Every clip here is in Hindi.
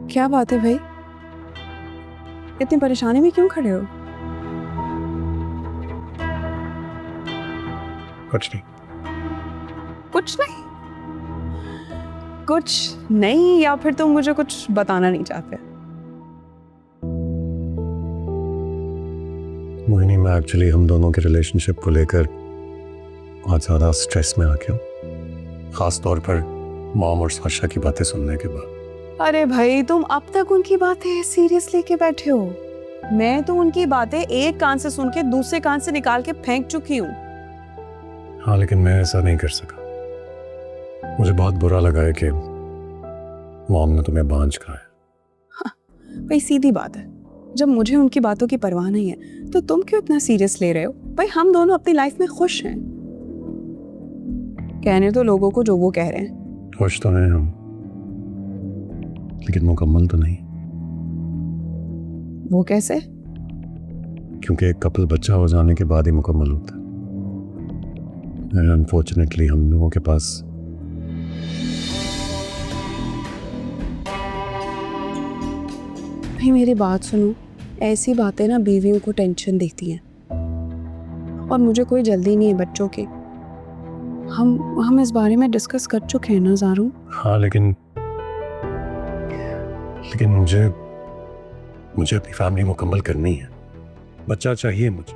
क्या बात है भाई, इतनी परेशानी में क्यों खड़े हो? कुछ नहीं। कुछ नहीं? कुछ नहीं या फिर तुम मुझे कुछ बताना नहीं चाहते? मोहिनी, मैं एक्चुअली हम दोनों के रिलेशनशिप को लेकर बहुत ज़्यादा स्ट्रेस में आ गया हूँ, ख़ास तौर पर मॉम और साशा की बातें सुनने के बाद। अरे भाई, तुम अब तक उनकी बातें सीरियस लेके बैठे हो? मैं तो उनकी बातें एक कान से सुन के दूसरे कान से निकाल के फेंक चुकी हूँ। हाँ, लेकिन मैं ऐसा नहीं कर सका। मुझे बहुत बुरा लगा है कि मॉम ने तुम्हें बांझ कहा है। भाई सीधी बात है, जब मुझे उनकी बातों की परवाह नहीं है तो तुम क्यों इतना सीरियस ले रहे हो? भाई हम दोनों अपनी लाइफ में खुश हैं। कहने तो लोगों को जो वो कह रहे हैं। खुश तो हैं हम, लेकिन मुकम्मल तो नहीं। वो कैसे? क्योंकि एक कपल बच्चा हो जाने के बाद ही मुकम्मल होता है। अनफॉर्चुनेटली हम लोगों के पास भाई मेरी बात सुनो, ऐसी बातें ना बीवियों को टेंशन देती हैं और मुझे कोई जल्दी नहीं है बच्चों की। हम इस बारे में डिस्कस कर चुके हैं ना ज़ारू। हाँ, लेकिन मुझे अपनी फैमिली मुकम्मल करनी है। बच्चा चाहिए मुझे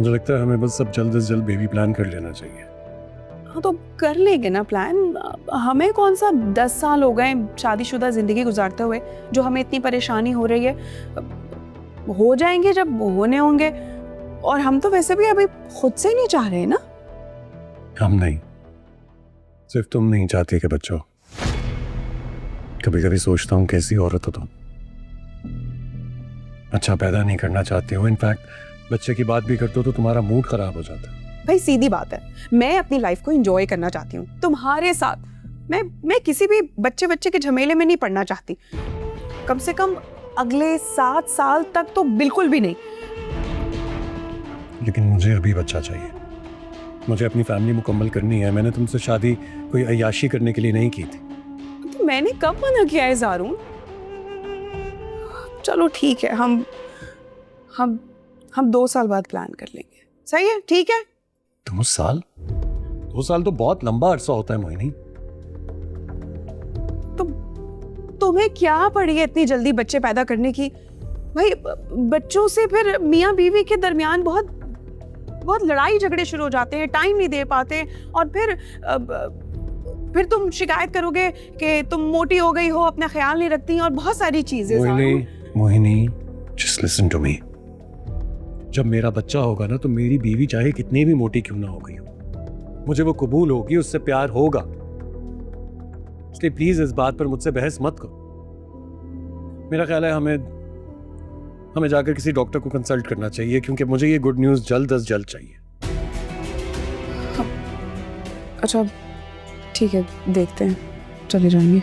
लगता है हमें बस अब जल्द से जल्द बेबी प्लान कर लेना चाहिए। हाँ तो कर लेंगे ना प्लान। हमें कौन सा 10 साल हो गए शादीशुदा जिंदगी गुजारते हुए जो हमें इतनी परेशानी हो रही है। हो जाएंगे जब होने होंगे। और हम तो वैसे भी अभी खुद से नहीं चाह रहे ना। हम नहीं, सिर्फ तुम नहीं चाहती कि बच्चों। कभी कभी सोचता हूँ कैसी औरत हो तुम। अच्छा पैदा नहीं करना चाहते हो, इनफैक्ट बच्चे की बात भी करते हो तो तुम्हारा मूड खराब हो जाता है। भाई सीधी बात है, मैं अपनी लाइफ को एंजॉय करना चाहती हूँ तुम्हारे साथ। मैं किसी भी बच्चे के झमेले में नहीं पड़ना चाहती, कम से कम अगले 7 साल तक तो बिल्कुल भी नहीं। लेकिन मुझे अभी बच्चा चाहिए। मुझे अपनी फैमिली मुकम्मल करनी है। मैंने तुमसे शादी कोई अय्याशी करने के लिए नहीं की थी। तो मैंने कब मना किया है ज़ारून? चलो ठीक है, हम 2 साल बाद प्लान कर लेंगे। सही है, ठीक है। 2 साल? 2 साल तो बहुत लंबा अरसा होता है मोहिनी। तो तुम्हें क्या पड़ी है इतनी जल्दी बच्चे पैदा करने की? भाई बच्चों से फिर मियाँ बीवी के दरमियान बहुत लड़ाई झगड़े शुरू हो जाते हैं, टाइम नहीं दे पाते। और फिर तुम शिकायत करोगे कि तुम मोटी हो गई हो, अपना ख्याल नहीं रखती और बहुत सारी चीजें। Mohini, just listen to me. जब मेरा बच्चा होगा ना तो मेरी बीवी चाहे कितनी भी मोटी क्यों ना हो गई हो, मुझे वो कबूल होगी, उससे प्यार होगा। इसलिए प्लीज इस बात पर मुझसे बहस मत करो। मेरा ख्याल है हमें जाकर किसी डॉक्टर को कंसल्ट करना चाहिए, क्योंकि मुझे ये गुड न्यूज़ जल्द अज जल्द चाहिए। अच्छा ठीक है, देखते हैं, चले जाएंगे।